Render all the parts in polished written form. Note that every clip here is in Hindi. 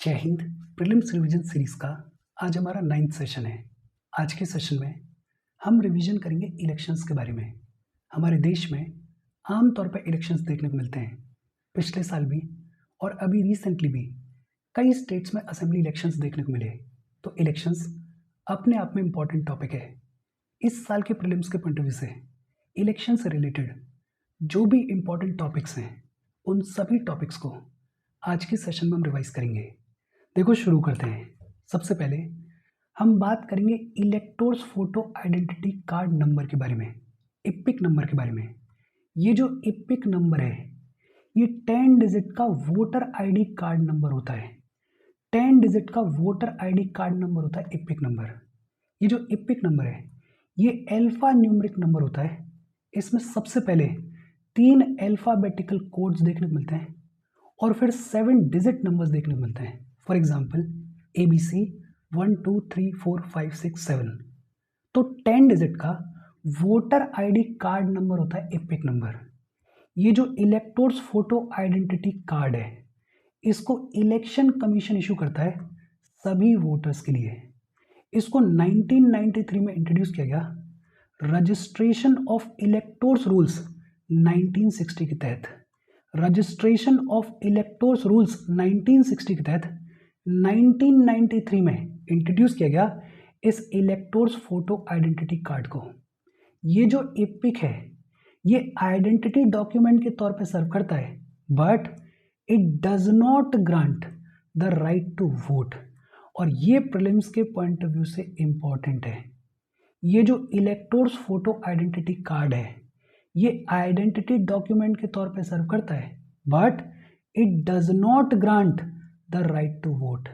जय हिंद। प्रीलिम्स रिवीजन सीरीज का आज हमारा 9th सेशन है। आज के सेशन में हम रिवीजन करेंगे इलेक्शंस के बारे में। हमारे देश में आमतौर पर इलेक्शंस देखने को मिलते हैं, पिछले साल भी और अभी रिसेंटली भी कई स्टेट्स में असेंबली इलेक्शंस देखने को मिले। तो इलेक्शंस अपने आप में इम्पॉर्टेंट टॉपिक है। इस साल के प्रीलिम्स के पॉइंट ऑफ व्यू से इलेक्शन से रिलेटेड जो भी इम्पॉर्टेंट टॉपिक्स हैं उन सभी टॉपिक्स को आज के सेशन में हम रिवाइज करेंगे। देखो, शुरू करते हैं। सबसे पहले हम बात करेंगे इलेक्टोर्स फोटो आइडेंटिटी कार्ड नंबर के बारे में, इपिक नंबर के बारे में। ये जो इपिक नंबर है ये 10 डिजिट का वोटर आईडी कार्ड नंबर होता है। 10 डिजिट का वोटर आईडी कार्ड नंबर होता है इपिक नंबर। ये जो इपिक नंबर है ये अल्फा न्यूमेरिक नंबर होता है। इसमें सबसे पहले 3 अल्फाबेटिकल कोड्स देखने को मिलते हैं और फिर 7 डिजिट नंबर्स देखने को मिलते हैं। For example ABC 1 2 3 4 5 6 7। तो 10 डिजिट का वोटर आईडी कार्ड नंबर होता है इपिक नंबर। ये जो इलेक्टोर्स फोटो आइडेंटिटी कार्ड है इसको इलेक्शन कमीशन इशू करता है सभी वोटर्स के लिए। इसको 1993 में इंट्रोड्यूस किया गया रजिस्ट्रेशन ऑफ इलेक्टोर्स रूल्स 1960 के तहत। रजिस्ट्रेशन ऑफ इलेक्टोर्स रूल्स 1960 के तहत 1993 में इंट्रोड्यूस किया गया इस इलेक्टोर्स फोटो आइडेंटिटी कार्ड को। ये जो इपिक है ये आइडेंटिटी डॉक्यूमेंट के तौर पे सर्व करता है, but it does not grant the right to vote. और ये प्रीलिम्स के पॉइंट ऑफ व्यू से इंपॉर्टेंट है। ये जो इलेक्टोर्स फोटो आइडेंटिटी कार्ड है ये आइडेंटिटी डॉक्यूमेंट के तौर पे सर्व करता है, but it does not grant the right to vote.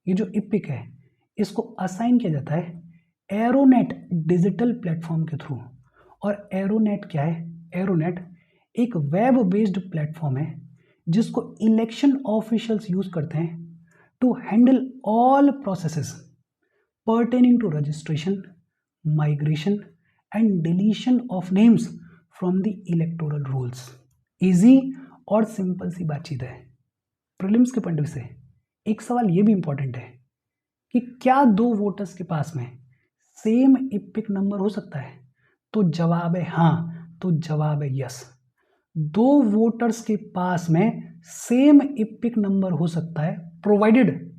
ये जो इपिक है इसको असाइन किया जाता है एरोनेट डिजिटल प्लेटफॉर्म के थ्रू। और एरोनेट क्या है? एरोनेट एक वेब बेस्ड प्लेटफॉर्म है जिसको इलेक्शन ऑफिशियल्स यूज करते हैं to handle all processes pertaining to registration, migration and deletion of names from the electoral rules. Easy और सिंपल सी बातचीत है। प्रीलिम्स के पॉइंट ऑफ व्यू से एक सवाल ये भी इंपॉर्टेंट है कि क्या दो वोटर्स के पास में सेम इपिक नंबर हो सकता है? तो जवाब है हाँ, तो जवाब है यस। दो वोटर्स के पास में सेम इपिक नंबर हो सकता है, प्रोवाइडेड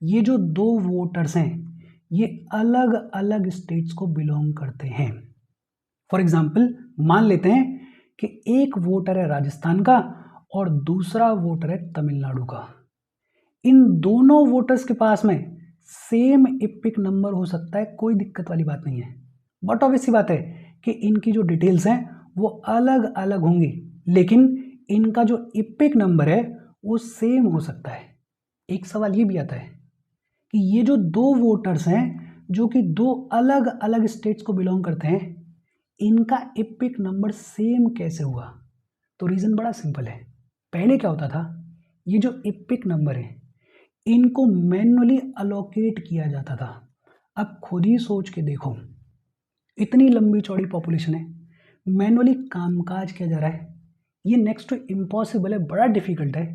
ये जो दो वोटर्स हैं ये अलग अलग स्टेट्स को बिलोंग करते हैं। फॉर एग्जाम्पल मान लेते हैं कि एक वोटर है राजस्थान का और दूसरा वोटर है तमिलनाडु का। इन दोनों वोटर्स के पास में सेम इपिक नंबर हो सकता है, कोई दिक्कत वाली बात नहीं है। बट ऑब्वियस सी बात है कि इनकी जो डिटेल्स हैं वो अलग अलग होंगी, लेकिन इनका जो इपिक नंबर है वो सेम हो सकता है। एक सवाल ये भी आता है कि ये जो दो वोटर्स हैं जो कि दो अलग अलग स्टेट्स को बिलोंग करते हैं, इनका इपिक नंबर सेम कैसे हुआ? तो रीज़न बड़ा सिंपल है। पहले क्या होता था, ये जो इपिक नंबर है इनको मैन्युअली अलोकेट किया जाता था। अब खुद ही सोच के देखो, इतनी लंबी चौड़ी पॉपुलेशन है, मैन्युअली कामकाज किया जा रहा है, ये नेक्स्ट टू इम्पॉसिबल है, बड़ा डिफिकल्ट है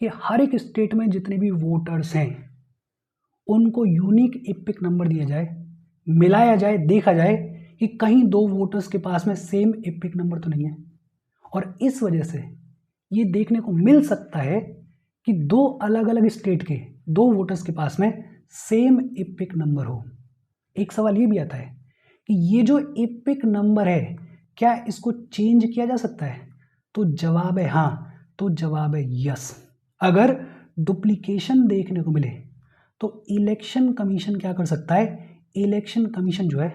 कि हर एक स्टेट में जितने भी वोटर्स हैं उनको यूनिक इपिक नंबर दिया जाए, मिलाया जाए, देखा जाए कि कहीं दो वोटर्स के पास में सेम इपिक नंबर तो नहीं है। और इस वजह से ये देखने को मिल सकता है कि दो अलग अलग स्टेट के दो वोटर्स के पास में सेम इपिक नंबर हो। एक सवाल ये भी आता है कि ये जो इपिक नंबर है क्या इसको चेंज किया जा सकता है? तो जवाब है हाँ, तो जवाब है यस। अगर डुप्लीकेशन देखने को मिले तो इलेक्शन कमीशन क्या कर सकता है? इलेक्शन कमीशन जो है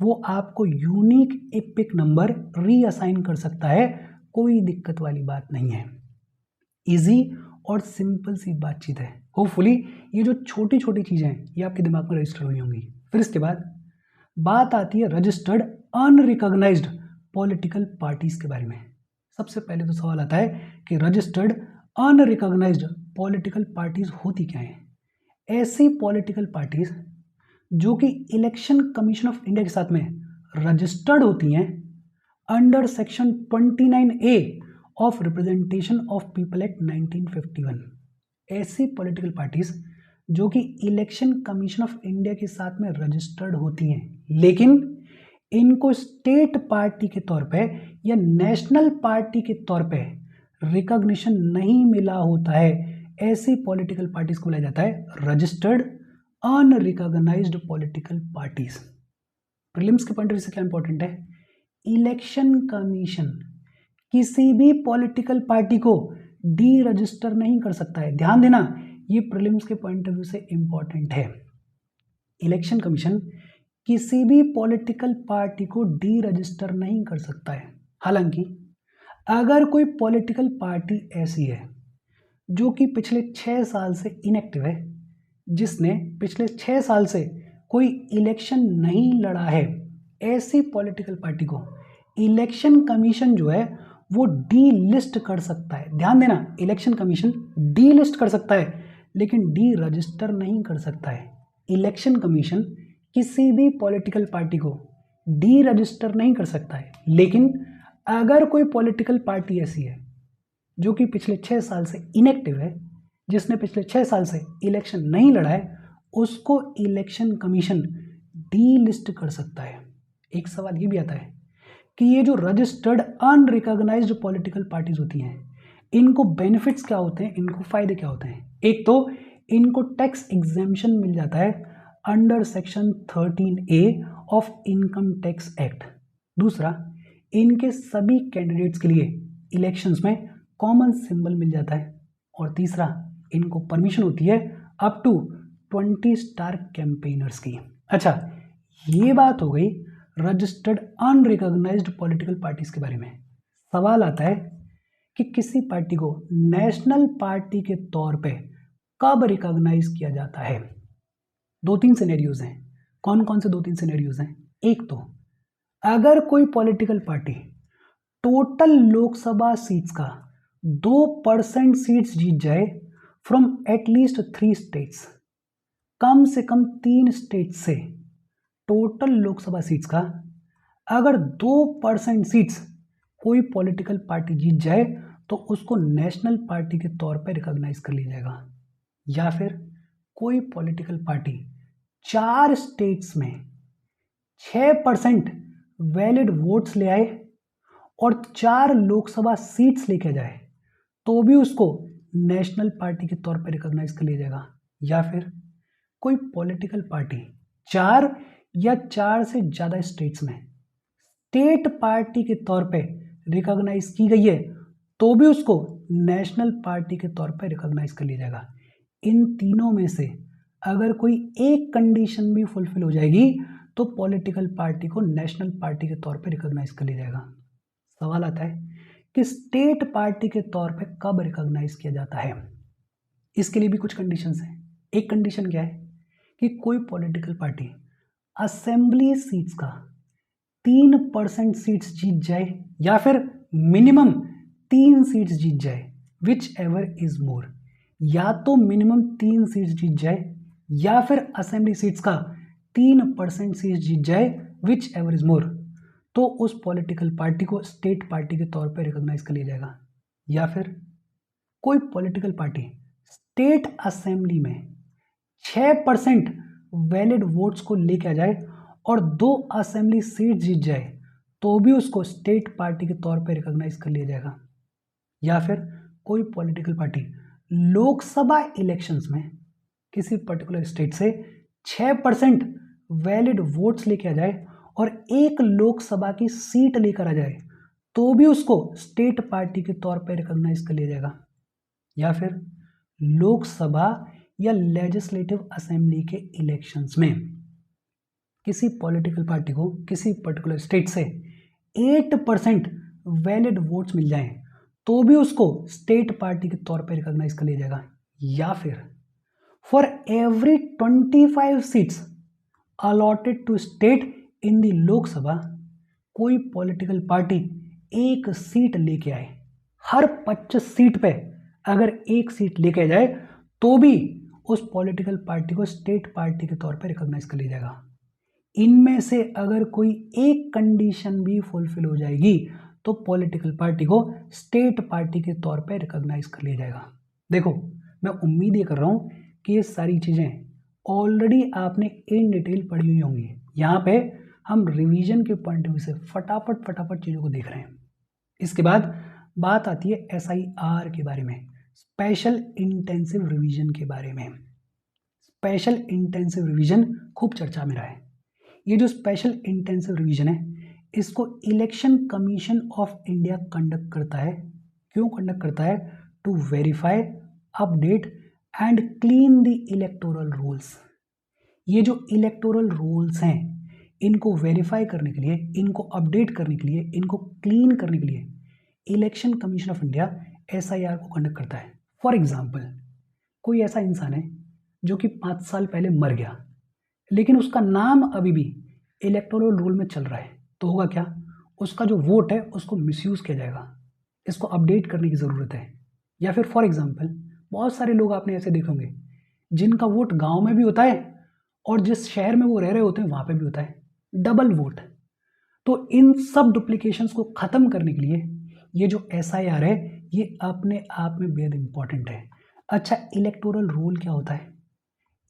वो आपको यूनिक इपिक नंबर रीअसाइन कर सकता है, कोई दिक्कत वाली बात नहीं है। इजी और सिंपल सी बातचीत है। होपफुली ये जो छोटी छोटी चीज़ें हैं ये आपके दिमाग में रजिस्टर हुई होंगी। फिर इसके बाद बात आती है रजिस्टर्ड अनरिकॉग्नाइज्ड पॉलिटिकल पार्टीज के बारे में। सबसे पहले तो सवाल आता है कि रजिस्टर्ड अनरिकॉग्नाइज्ड पॉलिटिकल पार्टीज होती क्या हैं? ऐसी पॉलिटिकल पार्टीज जो कि इलेक्शन कमीशन ऑफ इंडिया के साथ में रजिस्टर्ड होती हैं under section 29A of representation of people act 1951। ऐसी पॉलिटिकल पार्टीज जो कि इलेक्शन कमीशन ऑफ इंडिया के साथ में रजिस्टर्ड होती हैं, लेकिन इनको स्टेट पार्टी के तौर पे या नेशनल पार्टी के तौर पे रिकॉग्निशन नहीं मिला होता है, ऐसी पॉलिटिकल पार्टीज को बोला जाता है registered unrecognised political parties. Prelims के पॉइंट ऑफ व्यू से क्या इंपॉर्टेंट है, इलेक्शन कमीशन किसी भी पॉलिटिकल पार्टी को डी रजिस्टर नहीं कर सकता है। ध्यान देना, ये प्रीलिम्स के पॉइंट ऑफ व्यू से इंपॉर्टेंट है। इलेक्शन कमीशन किसी भी पॉलिटिकल पार्टी को डी रजिस्टर नहीं कर सकता है। हालांकि अगर कोई पॉलिटिकल पार्टी ऐसी है जो कि पिछले 6 साल से इनएक्टिव है, जिसने पिछले 6 साल से कोई इलेक्शन नहीं लड़ा है, ऐसी पॉलिटिकल पार्टी को इलेक्शन कमीशन जो है वो डी लिस्ट कर सकता है। ध्यान देना, इलेक्शन कमीशन डी लिस्ट कर सकता है लेकिन डी रजिस्टर नहीं कर सकता है। इलेक्शन कमीशन किसी भी पॉलिटिकल पार्टी को डी रजिस्टर नहीं कर सकता है, लेकिन अगर कोई पॉलिटिकल पार्टी ऐसी है जो कि पिछले 6 साल से इनएक्टिव है, जिसने पिछले 6 साल से इलेक्शन नहीं लड़ा है, उसको इलेक्शन कमीशन डी लिस्ट कर सकता है। एक सवाल ये भी आता है कि ये जो रजिस्टर्ड अनरिकॉग्नाइज्ड पॉलिटिकल पार्टीज होती हैं, इनको बेनिफिट्स क्या होते हैं, इनको फायदे क्या होते हैं। एक तो इनको टैक्स एग्जेम्पशन मिल जाता है under section 13A of income tax act. दूसरा, इनके सभी कैंडिडेट्स के लिए इलेक्शंस में कॉमन सिंबल मिल जाता है। और तीसरा, इनको परमिशन होती है अप टू 20 स्टार कैंपेनर्स की। अच्छा, ये बात हो गई रजिस्टर्ड अनरिकॉग्नाइज्ड पॉलिटिकल पार्टीज के बारे में। सवाल आता है कि किसी पार्टी को नेशनल पार्टी के तौर पे कब रिकॉग्नाइज किया जाता है। 2-3 सिनेरियोज हैं। कौन कौन से 2-3 सिनेरियोज हैं? एक तो अगर कोई political party total Lok Sabha seats का 2% सीट्स जीत जाए फ्रॉम एटलीस्ट 3 स्टेट्स, कम से कम 3 स्टेट से टोटल लोकसभा सीट्स का अगर 2% सीट्स कोई पॉलिटिकल पार्टी जीत जाए तो उसको नेशनल पार्टी के तौर पर रिकॉग्नाइज कर लिया जाएगा। या फिर कोई पॉलिटिकल पार्टी 4 स्टेट्स में 6% वैलिड वोट्स ले आए और 4 लोकसभा सीट्स लेके जाए तो भी उसको नेशनल पार्टी के तौर पर रिकॉग्नाइज कर लिया जाएगा। या फिर कोई पॉलिटिकल पार्टी 4 या 4 से ज़्यादा स्टेट्स में स्टेट पार्टी के तौर पे रिकॉग्नाइज की गई है तो भी उसको नेशनल पार्टी के तौर पे रिकॉग्नाइज कर लिया जाएगा। इन तीनों में से अगर कोई एक कंडीशन भी फुलफिल हो जाएगी तो पॉलिटिकल पार्टी को नेशनल पार्टी के तौर पे रिकॉग्नाइज कर लिया जाएगा। सवाल आता है कि स्टेट पार्टी के तौर पे कब रिकॉग्नाइज किया जाता है। इसके लिए भी कुछ कंडीशंस हैं। एक कंडीशन क्या है कि कोई पॉलिटिकल पार्टी असेंबली सीट्स का 3% सीट्स जीत जाए या फिर मिनिमम 3 सीट्स जीत जाए, विच एवर इज मोर। या तो मिनिमम 3 सीट्स जीत जाए या फिर असेंबली सीट्स का 3% सीट्स जीत जाए, विच एवर इज मोर, तो उस पॉलिटिकल पार्टी को स्टेट पार्टी के तौर पर रिकॉग्नाइज कर लिया जाएगा। या फिर कोई पॉलिटिकल पार्टी स्टेट असेंबली में 6% वैलिड वोट्स को लेके आ जाए और 2 असेंबली सीट जीत जाए तो भी उसको स्टेट पार्टी के तौर पर रिकॉग्नाइज कर लिया जाएगा। या फिर कोई पॉलिटिकल पार्टी लोकसभा इलेक्शंस में किसी पर्टिकुलर स्टेट से 6% वैलिड वोट्स लेके आ जाए और 1 लोकसभा की सीट लेकर आ जाए तो भी उसको स्टेट पार्टी के तौर पर रिकॉग्नाइज कर लिया जाएगा। या फिर लोकसभा या लेजिस्लेटिव असेंबली के इलेक्शंस में किसी पॉलिटिकल पार्टी को किसी पर्टिकुलर स्टेट से 8% वैलिड वोट्स मिल जाएं तो भी उसको स्टेट पार्टी के तौर पर रिकॉग्नाइज कर लिया जाएगा। या फिर for every 25 seats allotted to state in the Lok Sabha, कोई पॉलिटिकल पार्टी 1 सीट लेके आए, हर 25 सीट पे अगर 1 सीट लेके जाए तो भी उस पॉलिटिकल पार्टी को स्टेट पार्टी के तौर पर रिकॉग्नाइज कर लिया जाएगा। इनमें से अगर कोई एक कंडीशन भी फुलफिल हो जाएगी तो पॉलिटिकल पार्टी को स्टेट पार्टी के तौर पर रिकॉग्नाइज कर लिया जाएगा। देखो, मैं उम्मीद ये कर रहा हूँ कि ये सारी चीज़ें ऑलरेडी आपने इन डिटेल पढ़ी हुई होंगी। यहाँ पे हम रिवीजन के पॉइंट ऑफ व्यू से फटाफट चीज़ों को देख रहे हैं। इसके बाद बात आती है SIR के बारे में, स्पेशल इंटेंसिव रिवीजन के बारे में। स्पेशल इंटेंसिव रिवीजन खूब चर्चा में रहा है। ये जो स्पेशल इंटेंसिव रिवीजन है, इसको election commission of India conduct करता है। क्यों कंडक्ट करता है? To verify, update and clean the electoral rolls. ये जो इलेक्टोरल रोल्स हैं, इनको वेरीफाई करने के लिए, इनको अपडेट करने के लिए, इनको क्लीन करने के लिए election commission of India SIR को कंडक्ट करता है। फॉर एग्जाम्पल, कोई ऐसा इंसान है जो कि 5 साल पहले मर गया, लेकिन उसका नाम अभी भी इलेक्टोरल रोल में चल रहा है, तो होगा क्या? उसका जो वोट है उसको मिसयूज़ किया जाएगा। इसको अपडेट करने की ज़रूरत है। या फिर फॉर एग्जांपल, बहुत सारे लोग आपने ऐसे देखे होंगे जिनका वोट गांव में भी होता है और जिस शहर में वो रह रहे होते हैं वहाँ पे भी होता है, डबल वोट। तो इन सब डुप्लीकेशंस को ख़त्म करने के लिए ये जो SIR है ये अपने आप में बेहद इंपॉर्टेंट है। अच्छा, इलेक्टोरल रोल क्या होता है?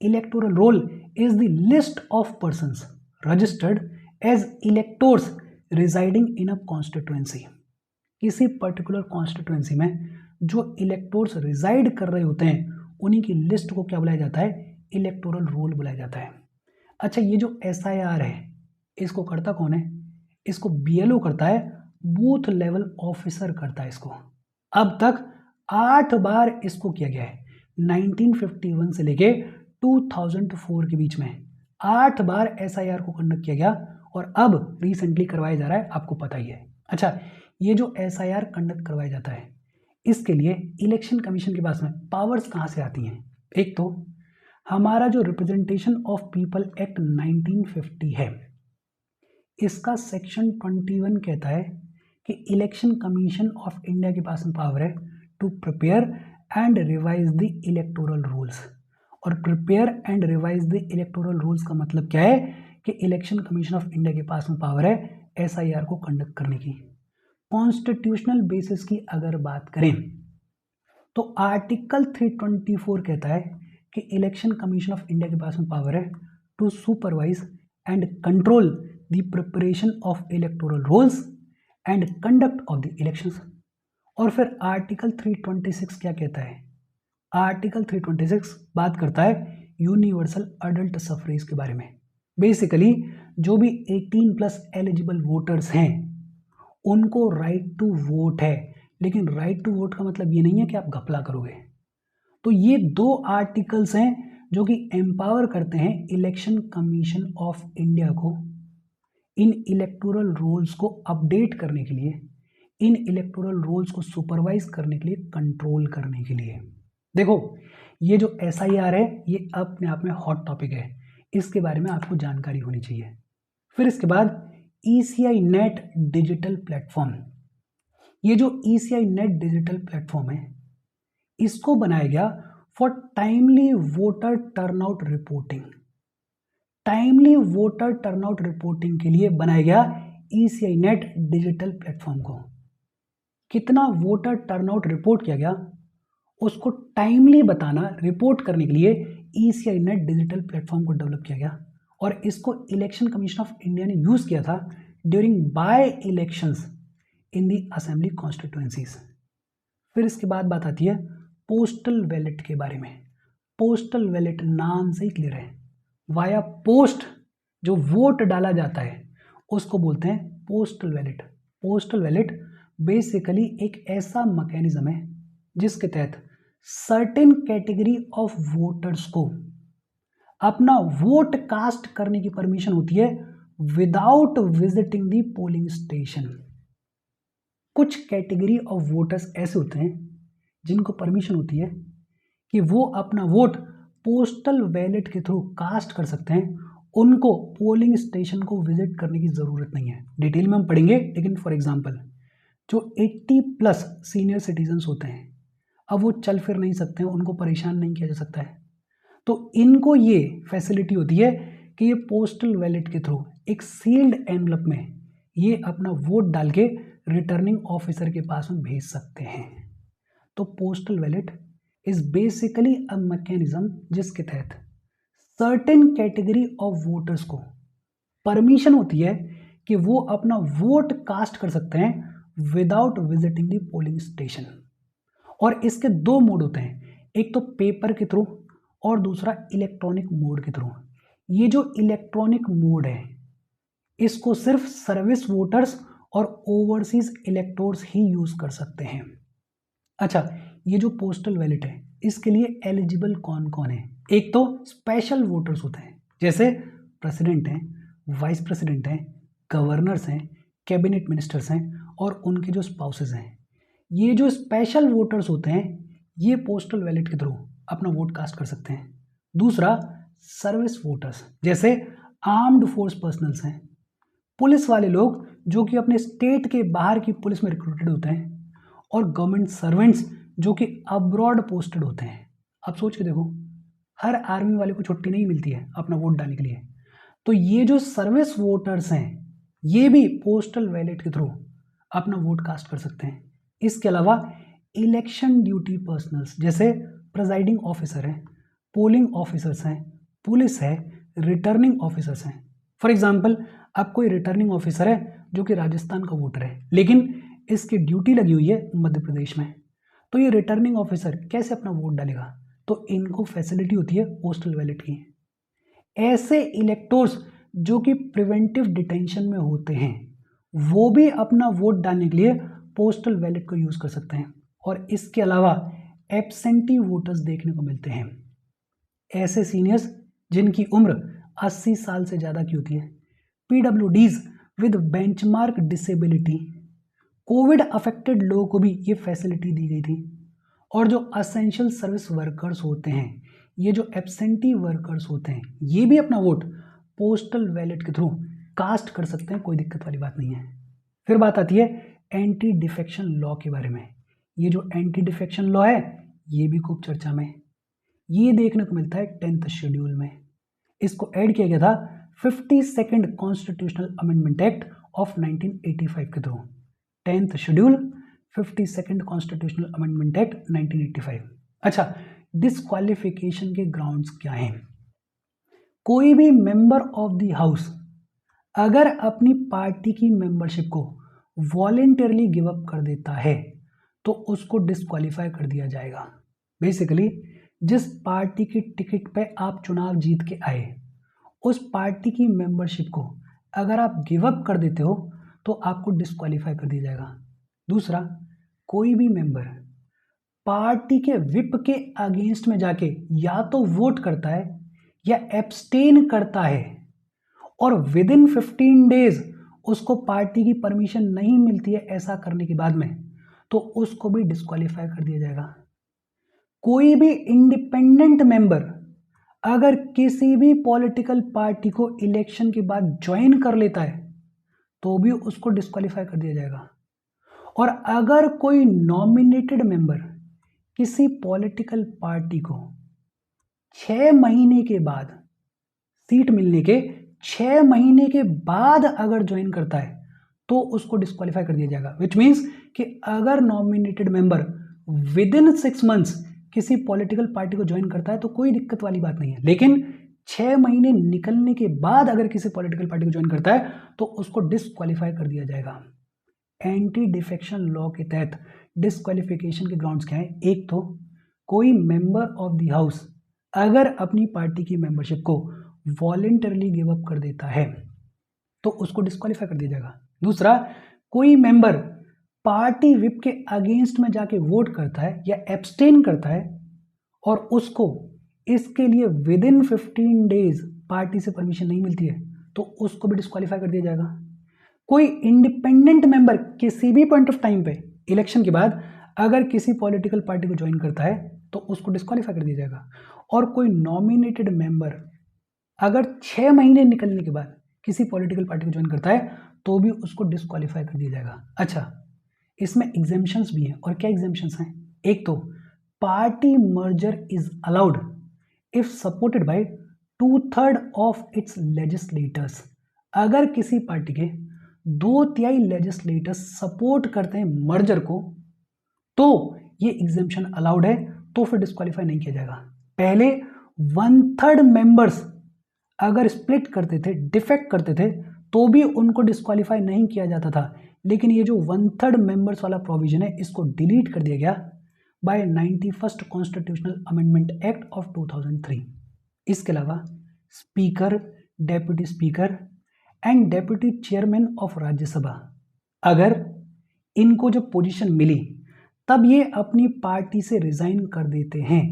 Electoral roll is the list of persons registered as electors residing in a constituency। किसी पर्टिकुलर कॉन्स्टिट्यूएंसी में जो इलेक्टोर्स रिजाइड कर रहे होते हैं उन्हीं की लिस्ट को क्या बुलाया जाता है? इलेक्टोरल रोल बुलाया जाता है। अच्छा, ये जो SIR है इसको करता कौन है? इसको BLO करता है, बूथ लेवल ऑफिसर करता है इसको। अब तक 8 बार इसको किया गया है, 1951 से लेके 2004 के बीच में 8 बार SIR को कंडक्ट किया गया और अब रिसेंटली करवाया जा रहा है, आपको पता ही है। अच्छा, ये जो SIR कंडक्ट करवाया जाता है इसके लिए इलेक्शन कमीशन के पास में पावर्स कहाँ से आती हैं? एक तो हमारा जो रिप्रेजेंटेशन ऑफ पीपल एक्ट 1950 है, इसका सेक्शन 21 कहता है कि इलेक्शन कमीशन ऑफ इंडिया के पास में पावर है to prepare and revise the electoral rules. और prepare and revise the electoral rules का मतलब क्या है? कि इलेक्शन कमीशन ऑफ इंडिया के पास में पावर है SIR को कंडक्ट करने की। कॉन्स्टिट्यूशनल बेसिस की अगर बात करें तो आर्टिकल 324 कहता है कि इलेक्शन कमीशन ऑफ इंडिया के पास में पावर है to supervise and control the preparation of electoral rolls and conduct of the elections. और फिर आर्टिकल 326 क्या कहता है? आर्टिकल 326 बात करता है यूनिवर्सल अडल्ट सफरेज के बारे में। बेसिकली जो भी 18+ एलिजिबल वोटर्स हैं उनको राइट टू वोट है, लेकिन राइट टू वोट का मतलब ये नहीं है कि आप घपला करोगे। तो ये 2 आर्टिकल्स हैं जो कि एम्पावर करते हैं इलेक्शन कमीशन ऑफ इंडिया को इन इलेक्टोरल रोल्स को अपडेट करने के लिए, इन इलेक्टोरल रोल्स को सुपरवाइज करने के लिए, कंट्रोल करने के लिए। देखो, ये जो SIR है ये अपने आप में हॉट टॉपिक है, इसके बारे में आपको जानकारी होनी चाहिए। फिर इसके बाद ECI नेट डिजिटल प्लेटफॉर्म। ये जो ECI नेट डिजिटल प्लेटफॉर्म है इसको बनाया गया for timely voter turnout reporting. Timely voter turnout reporting के लिए बनाया गया ECI नेट डिजिटल प्लेटफॉर्म को। कितना वोटर टर्नआउट रिपोर्ट किया गया उसको टाइमली बताना, रिपोर्ट करने के लिए ECI नेट डिजिटल प्लेटफॉर्म को डेवलप किया गया और इसको इलेक्शन कमीशन ऑफ इंडिया ने यूज़ किया था during by elections in the assembly constituencies. फिर इसके बाद बात आती है पोस्टल बैलेट के बारे में। पोस्टल बैलेट नाम से ही क्लियर है, वाया पोस्ट जो वोट डाला जाता है उसको बोलते हैं postal ballot. Postal ballot basically एक ऐसा मैकेनिज्म है जिसके तहत सर्टेन कैटेगरी ऑफ वोटर्स को अपना वोट कास्ट करने की परमिशन होती है without visiting the polling station. कुछ कैटेगरी ऑफ वोटर्स ऐसे होते हैं जिनको परमिशन होती है कि वो अपना वोट पोस्टल बैलेट के थ्रू कास्ट कर सकते हैं, उनको पोलिंग स्टेशन को विजिट करने की ज़रूरत नहीं है। डिटेल में हम पढ़ेंगे, लेकिन फॉर एग्जांपल जो 80+ सीनियर सिटीजन्स होते हैं, अब वो चल फिर नहीं सकते हैं, उनको परेशान नहीं किया जा सकता है, तो इनको ये फैसिलिटी होती है कि ये पोस्टल बैलेट के थ्रू एक सील्ड एनवलप में ये अपना वोट डाल के रिटर्निंग ऑफिसर के पास में भेज सकते हैं। तो postal ballot is basically a mechanism जिसके तहत सर्टेन कैटेगरी ऑफ वोटर्स को परमिशन होती है कि वो अपना वोट कास्ट कर सकते हैं without visiting the polling station. और इसके दो मोड होते हैं, एक तो पेपर के थ्रू और दूसरा इलेक्ट्रॉनिक मोड के थ्रू। ये जो इलेक्ट्रॉनिक मोड है इसको सिर्फ सर्विस वोटर्स और ओवरसीज इलेक्टोर्स ही यूज कर सकते हैं। अच्छा, ये जो पोस्टल बैलेट है इसके लिए एलिजिबल कौन कौन है? एक तो स्पेशल वोटर्स होते हैं, जैसे प्रेसिडेंट हैं, वाइस प्रेसिडेंट हैं, गवर्नर्स हैं, कैबिनेट मिनिस्टर्स हैं और उनके जो स्पाउसेस हैं। ये जो स्पेशल वोटर्स होते हैं ये पोस्टल बैलेट के थ्रू अपना वोट कास्ट कर सकते हैं। दूसरा, सर्विस वोटर्स, जैसे आर्म्ड फोर्स पर्सनल्स हैं, पुलिस वाले लोग जो कि अपने स्टेट के बाहर की पुलिस में रिक्रूटेड होते हैं, और गवर्नमेंट सर्वेंट्स जो कि अब्रॉड पोस्टेड होते हैं। अब सोच के देखो, हर आर्मी वाले को छुट्टी नहीं मिलती है अपना वोट डालने के लिए, तो ये जो सर्विस वोटर्स हैं ये भी पोस्टल बैलेट के थ्रू अपना वोट कास्ट कर सकते हैं। इसके अलावा इलेक्शन ड्यूटी पर्सनल्स, जैसे प्रिजाइडिंग ऑफिसर हैं, पोलिंग ऑफिसर्स हैं, पुलिस है, रिटर्निंग ऑफिसर्स हैं। फॉर एग्जाम्पल, अब कोई रिटर्निंग ऑफिसर है जो कि राजस्थान का वोटर है लेकिन इसकी ड्यूटी लगी हुई है मध्य प्रदेश में, तो ये रिटर्निंग ऑफिसर कैसे अपना वोट डालेगा? तो इनको फैसिलिटी होती है पोस्टल बैलेट की। ऐसे इलेक्टोर्स जो कि प्रिवेंटिव डिटेंशन में होते हैं वो भी अपना वोट डालने के लिए पोस्टल बैलेट को यूज कर सकते हैं। और इसके अलावा एब्सेंटी वोटर्स देखने को मिलते हैं, ऐसे सीनियर्स जिनकी उम्र 80 साल से ज़्यादा की होती है, PWDs with benchmark disability, Covid affected लोगों को भी ये फैसिलिटी दी गई थी। और जो असेंशियल सर्विस वर्कर्स होते हैं, ये जो एब्सेंटी वर्कर्स होते हैं, ये भी अपना वोट पोस्टल बैलेट के थ्रू कास्ट कर सकते हैं, कोई दिक्कत वाली बात नहीं है। फिर बात आती है एंटी डिफेक्शन लॉ के बारे में। ये जो एंटी डिफेक्शन लॉ है ये भी खूब चर्चा में, ये देखने को मिलता है 10th शेड्यूल में। इसको ऐड किया गया था 52nd constitutional amendment act of 1985 के through. 10th schedule, 52nd constitutional amendment act 1985। अच्छा, डिस्क्वालिफिकेशन के ग्राउंड्स क्या हैं? कोई भी मेंबर ऑफ द हाउस अगर अपनी पार्टी की मेंबरशिप को वॉलेंटरली गिव अप कर देता है तो उसको डिस्क्वालीफाई कर दिया जाएगा। बेसिकली जिस पार्टी की टिकट पे आप चुनाव जीत के आए उस पार्टी की मेंबरशिप को अगर आप गिव अप कर देते हो तो आपको डिस्क्वालीफाई कर दिया जाएगा। दूसरा, कोई भी मेंबर पार्टी के विप के अगेंस्ट में जाके या तो वोट करता है या एब्सटेन करता है और विद इन 15 डेज उसको पार्टी की परमिशन नहीं मिलती है ऐसा करने के बाद में, तो उसको भी डिस्क्वालीफाई कर दिया जाएगा। कोई भी इंडिपेंडेंट मेंबर अगर किसी भी पॉलिटिकल पार्टी को इलेक्शन के बाद ज्वाइन कर लेता है तो भी उसको डिस्क्वालीफाई कर दिया जाएगा। और अगर कोई नॉमिनेटेड मेंबर किसी पॉलिटिकल पार्टी को 6 महीने के बाद, सीट मिलने के 6 महीने के बाद अगर ज्वाइन करता है तो उसको डिस्क्वालीफाई कर दिया जाएगा। विच मीन्स कि अगर nominated member with in 6 months किसी पॉलिटिकल पार्टी को ज्वाइन करता है तो कोई दिक्कत वाली बात नहीं है, लेकिन 6 महीने निकलने के बाद अगर किसी पॉलिटिकल पार्टी को ज्वाइन करता है तो उसको डिस्क्वालीफाई कर दिया जाएगा। एंटी डिफेक्शन लॉ के तहत डिस्क्वालिफिकेशन के ग्राउंड्स क्या है? एक तो कोई मेंबर ऑफ द हाउस अगर अपनी पार्टी की मेंबरशिप को वॉलेंटरली गिव अप कर देता है तो उसको डिस्क्वालीफाई कर दिया जाएगा। दूसरा, कोई मेंबर पार्टी विप के अगेंस्ट में जाके वोट करता है या एब्सटेन करता है और उसको इसके लिए विद इन 15 डेज पार्टी से परमिशन नहीं मिलती है तो उसको भी डिस्क्वालीफाई कर दिया जाएगा। कोई इंडिपेंडेंट मेंबर किसी भी पॉइंट ऑफ टाइम पे इलेक्शन के बाद अगर किसी पॉलिटिकल पार्टी को ज्वाइन करता है तो उसको डिस्क्वालीफाई कर दिया जाएगा। और कोई नॉमिनेटेड मेंबर अगर 6 महीने निकलने के बाद किसी पॉलिटिकल पार्टी को ज्वाइन करता है तो भी उसको डिस्क्वालीफाई कर दिया जाएगा। अच्छा, इसमें एग्जेम्पशंस भी हैं। और क्या एग्जेम्पशंस हैं? एक तो party merger is allowed if supported by 2/3 of its legislators. अगर किसी पार्टी के 2/3 लेजिस्लेटर्स सपोर्ट करते हैं मर्जर को तो ये एग्जेम्पशन अलाउड है तो फिर डिस्क्वालीफाई नहीं किया जाएगा। पहले 1/3 मेंबर्स अगर स्प्लिट करते थे, डिफेक्ट करते थे, तो भी उनको डिस्क्वालीफाई नहीं किया जाता था। लेकिन ये जो 1/3 मेंबर्स वाला प्रोविजन है, इसको डिलीट कर दिया गया bye 91st constitutional amendment act of 2003। इसके अलावा speaker, deputy speaker and deputy chairman of Rajya Sabha, अगर इनको जब पोजीशन मिली तब ये अपनी पार्टी से रिजाइन कर देते हैं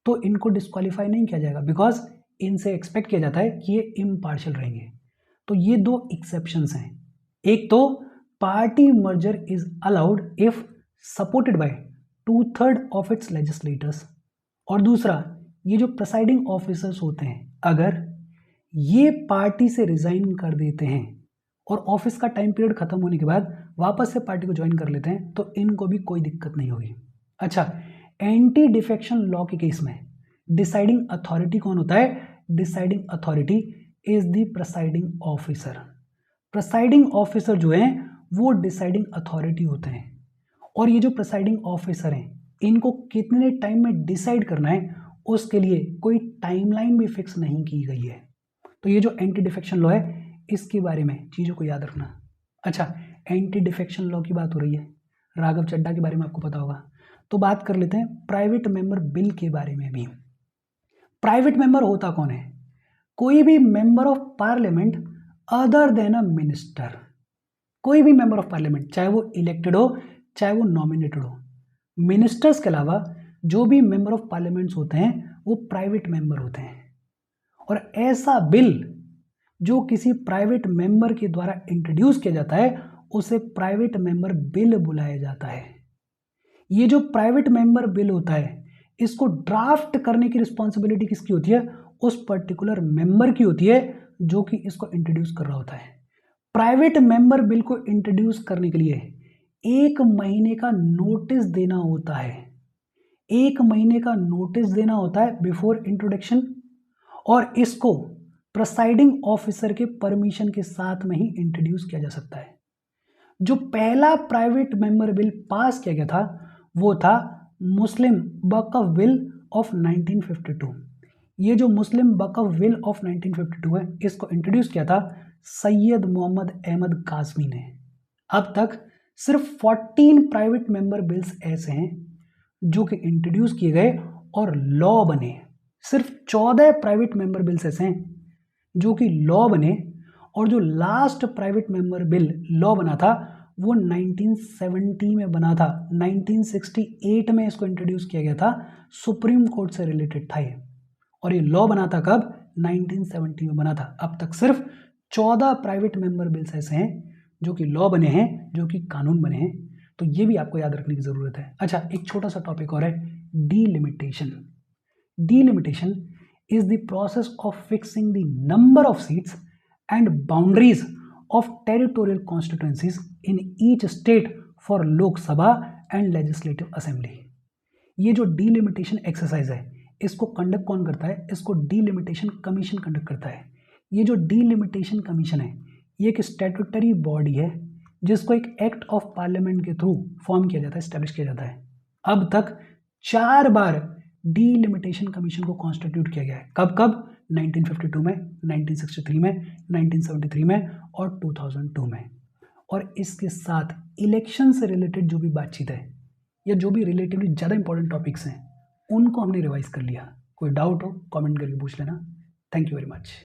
तो इनको डिस्क्वालीफाई नहीं किया जाएगा, बिकॉज इनसे एक्सपेक्ट किया जाता है कि ये इम्पार्शियल रहेंगे। तो ये दो एक्सेप्शंस हैं। एक तो party merger is allowed if supported by 2/3 of its legislators, और दूसरा ये जो प्रिसाइडिंग ऑफिसर्स होते हैं, अगर ये पार्टी से रिजाइन कर देते हैं और ऑफिस का टाइम पीरियड खत्म होने के बाद वापस से पार्टी को ज्वाइन कर लेते हैं, तो इनको भी कोई दिक्कत नहीं होगी। अच्छा, एंटी डिफेक्शन लॉ के केस में डिसाइडिंग अथॉरिटी कौन होता है? Deciding authority is the presiding officer. Presiding officer जो है वो डिसाइडिंग अथॉरिटी होते हैं, और ये जो प्रिसाइडिंग ऑफिसर हैं इनको कितने टाइम में डिसाइड करना है उसके लिए कोई टाइमलाइन भी फिक्स नहीं की गई है। तो ये जो एंटी डिफेक्शन लॉ है इसके बारे में चीज़ों को याद रखना। अच्छा, एंटी डिफेक्शन लॉ की बात हो रही है, राघव चड्ढा के बारे में आपको पता होगा, तो बात कर लेते हैं प्राइवेट मेंबर बिल के बारे में भी। प्राइवेट मेंबर होता कौन है? कोई भी member of parliament other than a minister. कोई भी मेंबर ऑफ पार्लियामेंट, चाहे वो इलेक्टेड हो चाहे वो नॉमिनेटेड हो, मिनिस्टर्स के अलावा जो भी मेंबर ऑफ पार्लियामेंट्स होते हैं वो प्राइवेट मेंबर होते हैं। और ऐसा बिल जो किसी प्राइवेट मेंबर के द्वारा इंट्रोड्यूस किया जाता है उसे प्राइवेट मेंबर बिल बुलाया जाता है। ये जो प्राइवेट मेंबर बिल होता है इसको ड्राफ्ट करने की रिस्पॉन्सिबिलिटी किसकी होती है? उस पर्टिकुलर मेंबर की होती है जो कि इसको इंट्रोड्यूस कर रहा होता है। प्राइवेट मेंबर बिल को इंट्रोड्यूस करने के लिए 1 महीने का नोटिस देना होता है। 1 महीने का नोटिस देना होता है बिफोर इंट्रोडक्शन, और इसको प्रिसाइडिंग ऑफिसर के परमिशन के साथ में ही इंट्रोड्यूस किया जा सकता है। जो पहला प्राइवेट मेंबर बिल पास किया गया था वो था मुस्लिम वक्फ बिल ऑफ 1952। ये जो मुस्लिम वक्फ बिल ऑफ 1952 है इसको इंट्रोड्यूस किया था सैयद मोहम्मद अहमद काज़मी ने। अब तक सिर्फ 14 प्राइवेट मेंबर बिल्स ऐसे हैं जो कि इंट्रोड्यूस किए गए और लॉ बने। सिर्फ 14 प्राइवेट मेंबर बिल्स ऐसे हैं जो कि लॉ बने, और जो last private member bill law बना था वो 1970 में बना था। 1968 में इसको इंट्रोड्यूस किया गया था, सुप्रीम कोर्ट से रिलेटेड था ये, और ये लॉ बना था कब? 1970 में बना था। अब तक सिर्फ 14 प्राइवेट मेंबर बिल्स ऐसे हैं जो कि लॉ बने हैं, जो कि कानून बने हैं। तो ये भी आपको याद रखने की ज़रूरत है। अच्छा, एक छोटा सा टॉपिक और है, delimitation. Delimitation is the process of fixing the number of seats and boundaries of territorial constituencies in each state for Lok Sabha and Legislative Assembly। ये जो डीलिमिटेशन एक्सरसाइज है इसको कंडक्ट कौन करता है? इसको डीलिमिटेशन कमीशन कंडक्ट करता है। ये जो डीलिमिटेशन कमीशन है ये एक स्टैट्यूटरी बॉडी है जिसको एक एक्ट ऑफ पार्लियामेंट के थ्रू फॉर्म किया जाता है, स्टैब्लिश किया जाता है। अब तक 4 बार डीलिमिटेशन कमीशन को कॉन्स्टिट्यूट किया गया है। कब कब? 1952 में, 1963 में, 1973 में और 2002 में। और इसके साथ इलेक्शन से रिलेटेड जो भी बातचीत है या जो भी रिलेटिवली ज़्यादा इंपॉर्टेंट टॉपिक्स हैं उनको हमने रिवाइज कर लिया। कोई डाउट हो कमेंट करके पूछ लेना। Thank you very much.